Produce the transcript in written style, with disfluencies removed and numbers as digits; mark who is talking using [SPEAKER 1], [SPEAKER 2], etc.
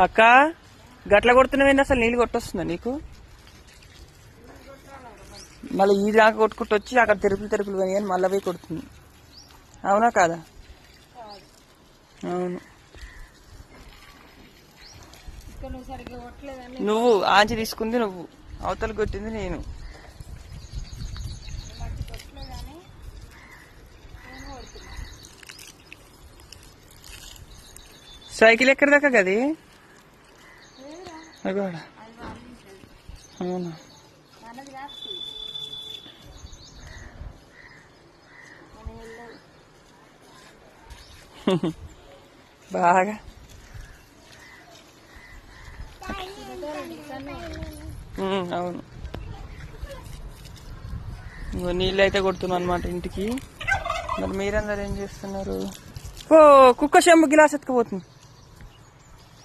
[SPEAKER 1] అక్క గట్ల కొడుతున్నావేంటి? అసలు నీళ్ళు కొట్టొస్తుందా నీకు? మళ్ళీ ఈ దాకా కొట్టుకుంటూ వచ్చి అక్కడ తెరుపులు పోయి అని మళ్ళీ పోయి కొడుతుంది. అవునా కాదా? అవును. నువ్వు ఆంచి తీసుకుంది నువ్వు, అవతల కొట్టింది నేను. సైకిల్ ఎక్కడి దాకా గది? అవునా? బాగా అవును. నీళ్ళు అయితే కొడుతున్నాం అనమాట ఇంటికి. మరి మీరందరూ ఏం చేస్తున్నారు? ఓ కుక్క చెంబు గిలాస్ ఎత్తుకుపోతుంది.